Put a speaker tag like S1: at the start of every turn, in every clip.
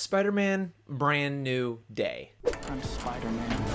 S1: Spider-Man, brand new day.
S2: I'm Spider-Man.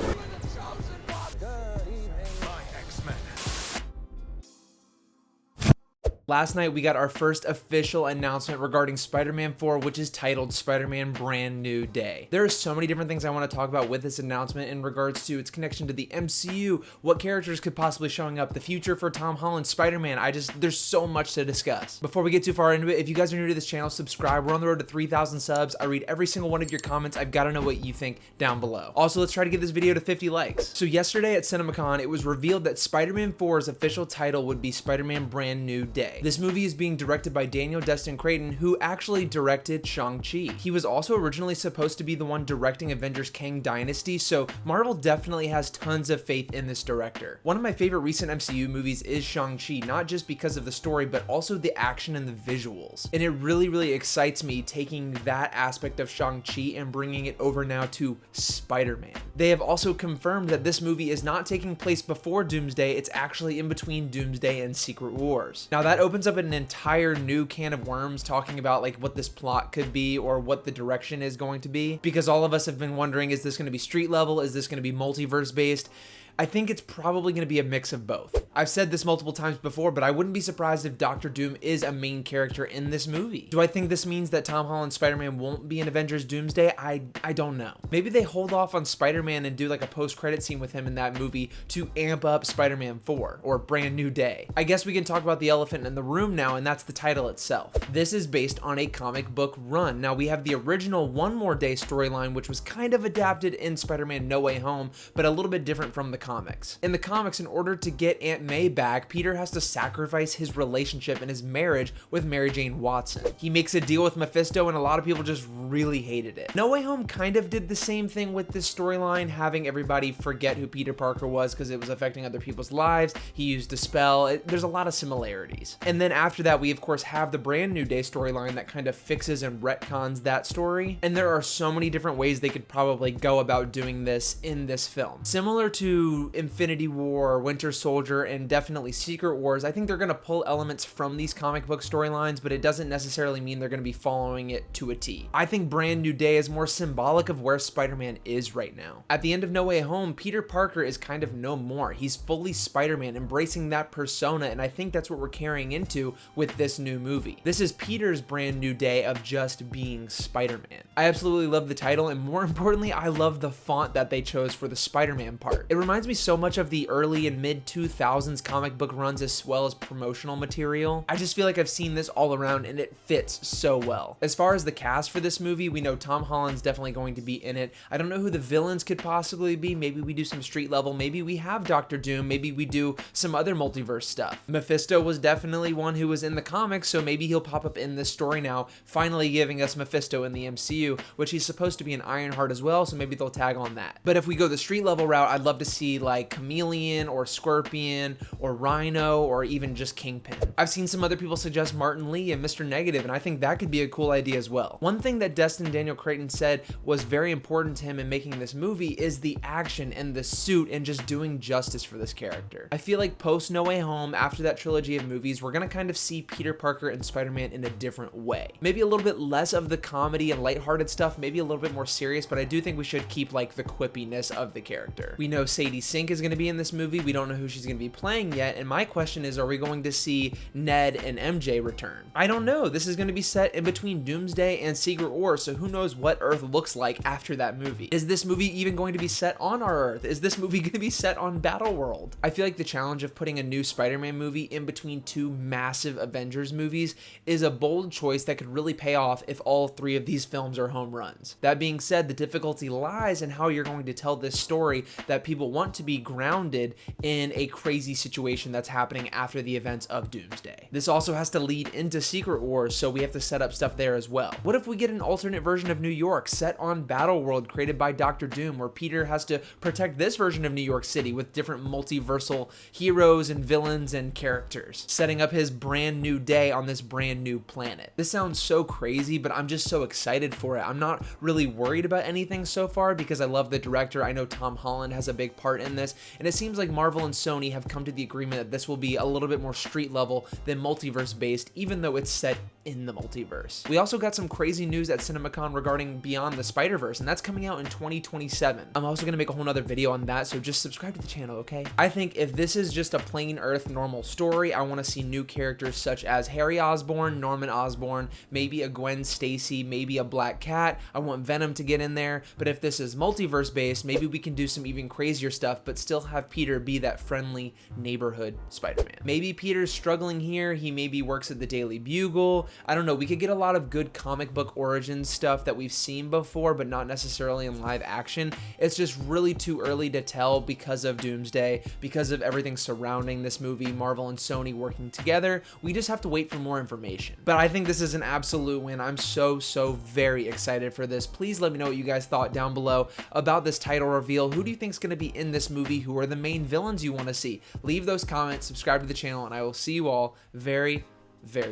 S1: Last night, we got our first official announcement regarding Spider-Man 4, which is titled Spider-Man Brand New Day. There are so many different things I want to talk about with this announcement in regards to its connection to the MCU, what characters could possibly showing up, the future for Tom Holland's Spider-Man. There's so much to discuss. Before we get too far into it, if you guys are new to this channel, subscribe. We're on the road to 3,000 subs. I read every single one of your comments. I've got to know what you think down below. Also, let's try to get this video to 50 likes. So yesterday at CinemaCon, it was revealed that Spider-Man 4's official title would be Spider-Man Brand New Day. This movie is being directed by Destin Cretton, who actually directed Shang-Chi. He was also originally supposed to be the one directing Avengers Kang Dynasty, so Marvel definitely has tons of faith in this director. One of my favorite recent MCU movies is Shang-Chi, not just because of the story, but also the action and the visuals. And it really excites me taking that aspect of Shang-Chi and bringing it over now to Spider-Man. They have also confirmed that this movie is not taking place before Doomsday, it's actually in between Doomsday and Secret Wars. Now that opens up an entire new can of worms talking about like what this plot could be or what the direction is going to be, because all of us have been wondering, is this going to be street level? Is this going to be multiverse based? I think it's probably going to be a mix of both. I've said this multiple times before, but I wouldn't be surprised if Doctor Doom is a main character in this movie. Do I think this means that Tom Holland's Spider-Man won't be in Avengers Doomsday? I don't know. Maybe they hold off on Spider-Man and do like a post-credit scene with him in that movie to amp up Spider-Man 4 or Brand New Day. I guess we can talk about the elephant in the room now, and that's the title itself. This is based on a comic book run. Now we have the original One More Day storyline, which was kind of adapted in Spider-Man No Way Home, but a little bit different from the comics. In the comics, in order to get Aunt May back, Peter has to sacrifice his relationship and his marriage with Mary Jane Watson. He makes a deal with Mephisto, and a lot of people just really hated it. No Way Home kind of did the same thing with this storyline, having everybody forget who Peter Parker was because it was affecting other people's lives. He used a spell. There's a lot of similarities. And then after that, we of course have the Brand New Day storyline that kind of fixes and retcons that story. And there are so many different ways they could probably go about doing this in this film. Similar to Infinity War, Winter Soldier, and definitely Secret Wars, I think they're going to pull elements from these comic book storylines, but it doesn't necessarily mean they're going to be following it to a T. I think Brand New Day is more symbolic of where Spider-Man is right now. At the end of No Way Home, Peter Parker is kind of no more. He's fully Spider-Man, embracing that persona, and I think that's what we're carrying into with this new movie. This is Peter's brand new day of just being Spider-Man. I absolutely love the title, and more importantly, I love the font that they chose for the Spider-Man part. It reminds me so much of the early and mid 2000s comic book runs as well as promotional material. I just feel like I've seen this all around and it fits so well. As far as the cast for this movie, we know Tom Holland's definitely going to be in it. I don't know who the villains could possibly be. Maybe we do some street level. Maybe we have Doctor Doom. Maybe we do some other multiverse stuff. Mephisto was definitely one who was in the comics, so maybe he'll pop up in this story now, finally giving us Mephisto in the MCU, which he's supposed to be an Ironheart as well, so maybe they'll tag on that. But if we go the street level route, I'd love to see like Chameleon or Scorpion or Rhino or even just Kingpin. I've seen some other people suggest Martin Lee and Mr. Negative, and I think that could be a cool idea as well. One thing that Destin Daniel Cretton said was very important to him in making this movie is the action and the suit and just doing justice for this character. I feel like post No Way Home, after that trilogy of movies, we're gonna kind of see Peter Parker and Spider-Man in a different way. Maybe a little bit less of the comedy and lighthearted stuff, maybe a little bit more serious, but I do think we should keep like the quippiness of the character. We know Sadie Sink is gonna be in this movie. We don't know who she's going to be playing yet, and my question is, are we going to see Ned and MJ return? I don't know. This is going to be set in between Doomsday and Secret Wars, so who knows what Earth looks like after that movie. Is this movie even going to be set on our Earth? Is this movie going to be set on Battleworld? I feel like the challenge of putting a new Spider-Man movie in between two massive Avengers movies is a bold choice that could really pay off if all three of these films are home runs. That being said, the difficulty lies in how you're going to tell this story that people want to be grounded in a crazy situation that's happening after the events of Doomsday. This also has to lead into Secret Wars, so we have to set up stuff there as well. What if we get an alternate version of New York set on Battleworld created by Doctor Doom, where Peter has to protect this version of New York City with different multiversal heroes and villains and characters, setting up his brand new day on this brand new planet? This sounds so crazy, but I'm just so excited for it. I'm not really worried about anything so far because I love the director. I know Tom Holland has a big part part in this, and it seems like Marvel and Sony have come to the agreement that this will be a little bit more street level than multiverse based, even though it's set in the multiverse. We also got some crazy news at CinemaCon regarding Beyond the Spider-Verse, and that's coming out in 2027. I'm also gonna make a whole nother video on that, so just subscribe to the channel, okay? I think if this is just a plain Earth normal story, I want to see new characters such as Harry Osborn, Norman Osborn, maybe a Gwen Stacy, maybe a Black Cat. I want Venom to get in there, but if this is multiverse based, maybe we can do some even crazier stuff, but still have Peter be that friendly neighborhood Spider-Man. Maybe Peter's struggling here, he maybe works at the Daily Bugle. I don't know, we could get a lot of good comic book origin stuff that we've seen before, but not necessarily in live action. It's just really too early to tell because of Doomsday, because of everything surrounding this movie, Marvel and Sony working together. We just have to wait for more information. But I think this is an absolute win. I'm so very excited for this. Please let me know what you guys thought down below about this title reveal. Who do you think is going to be in this movie? Who are the main villains you want to see? Leave those comments, subscribe to the channel, and I will see you all very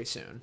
S1: soon.